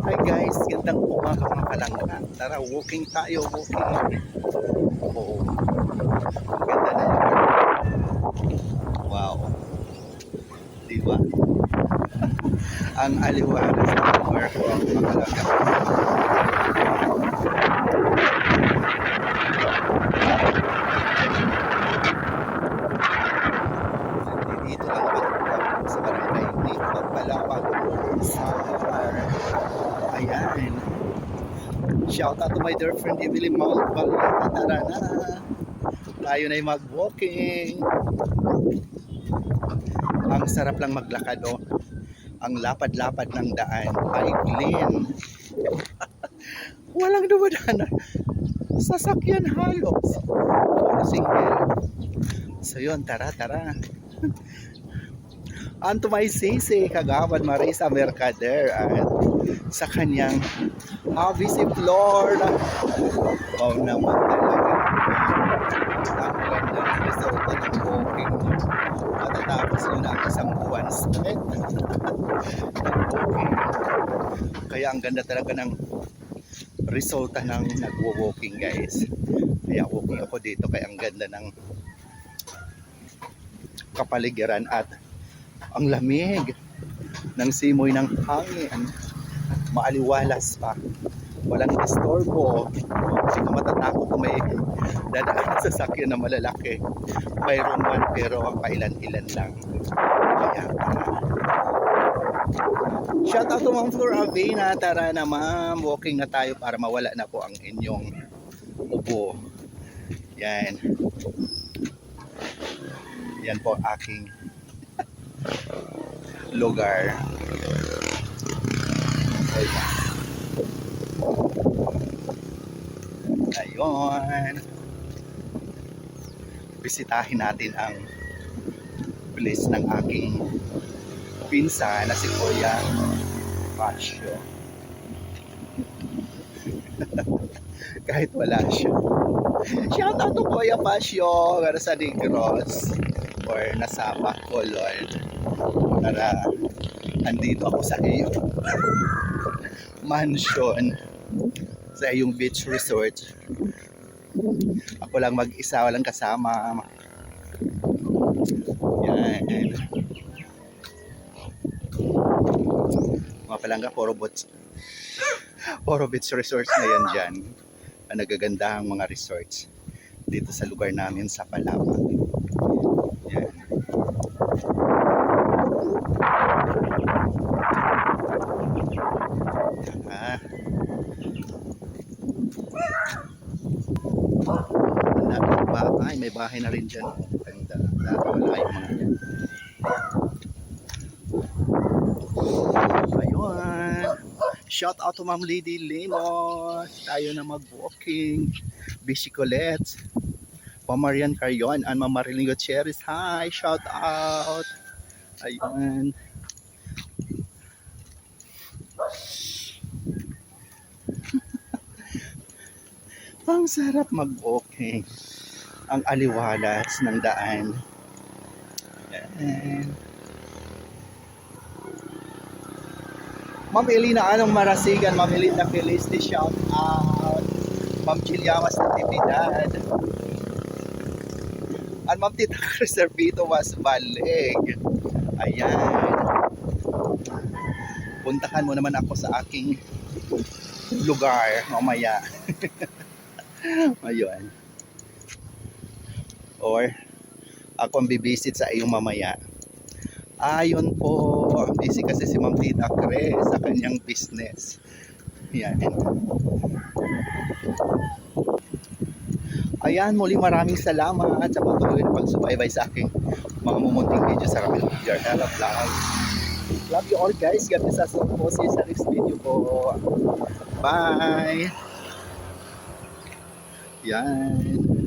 Hi guys, gandang umaga mga kalangga. Tara, walking tayo, walking. Oo, ang ganda na lugar. Wow, di ba? Ang aliwanag sa lugar ko, mga kalangga. Dito lang ako sa barangay ni Pagpalawag, Samar. Ayan. Shout out to my dear friend Emily Malbalita. Tara na. Tayo na mag-walking. Ang sarap lang maglakad, oh. Ang lapad-lapad ng daan ay clean. Walang dumadaan. Sasakyan halos. Puro single. So yun, tara, tara. Anto may sisi, Kagawad Marisa Mercader at sa kanyang Visit Lord. Wow naman talaga. Ang ganda ng resulta ng walking. Matatapos yun ang isang buwan straight ng walking. Kaya ang ganda talaga ng resulta ng nagwo-walking guys. Kaya walking ako dito kaya ang ganda ng kapaligiran at ang lamig ng simoy ng hangin. Maaliwalas pa. Walang istorbo. Hindi ka matatakot kung may dadaan sa sakyan na malalaki. Mayroon man pero pailan-ilan lang. Kaya shout out to Ma'am Flor Avena. Tara na ma'am. Walking na tayo para mawala na po ang inyong ubo. Yan. Yan po aking lugar. Ayun. Bisitahin natin ang place ng aking pinsa na si Kuya Pasio. Kahit wala siya. Shout out to Kuya Pasio para sa Negros or nasa Bacolod. Para andito ako sa iyo mansion sa iyong beach resort. Ako lang mag-isa, walang kasama. Yan. Mga palangga, puro beach resorts na yan dyan. Ang nagagandahang mga resorts dito sa lugar namin sa Palawan. Yan. Bahay, may bahay na rin dyan. Ganda. Wala yung mga yan. Ayun. Shout out to Ma'am Lady Lemos. Tayo na mag-walking. Biciclette. Pamarian Carrion and Ma'am Marilyn Gutierrez. Hi, shout out. Ayun. Ang sarap mag-walking. Ang aliwalas ng daan. Yan. Ma'am Elina, anong marasigan? Ma'am Elina Felisti, shout out. Ma'am Chilyamas Natividad. At Ma'am Tita Reservito was balig. Ayan. Puntahan mo naman ako sa aking lugar mamaya. Ayun. Or ako ang bibisit sa iyong mamaya. Ayun po, busy kasi si Ma'am Tita Cre sa kanyang business. Yan. Ayan, muli maraming salamat sa patuloy na pagsubaybay sa aking mga mumunting video sa Ramil Jarnala Vlog. Love you all guys. God bless us all po sa next video po. Bye! Yan.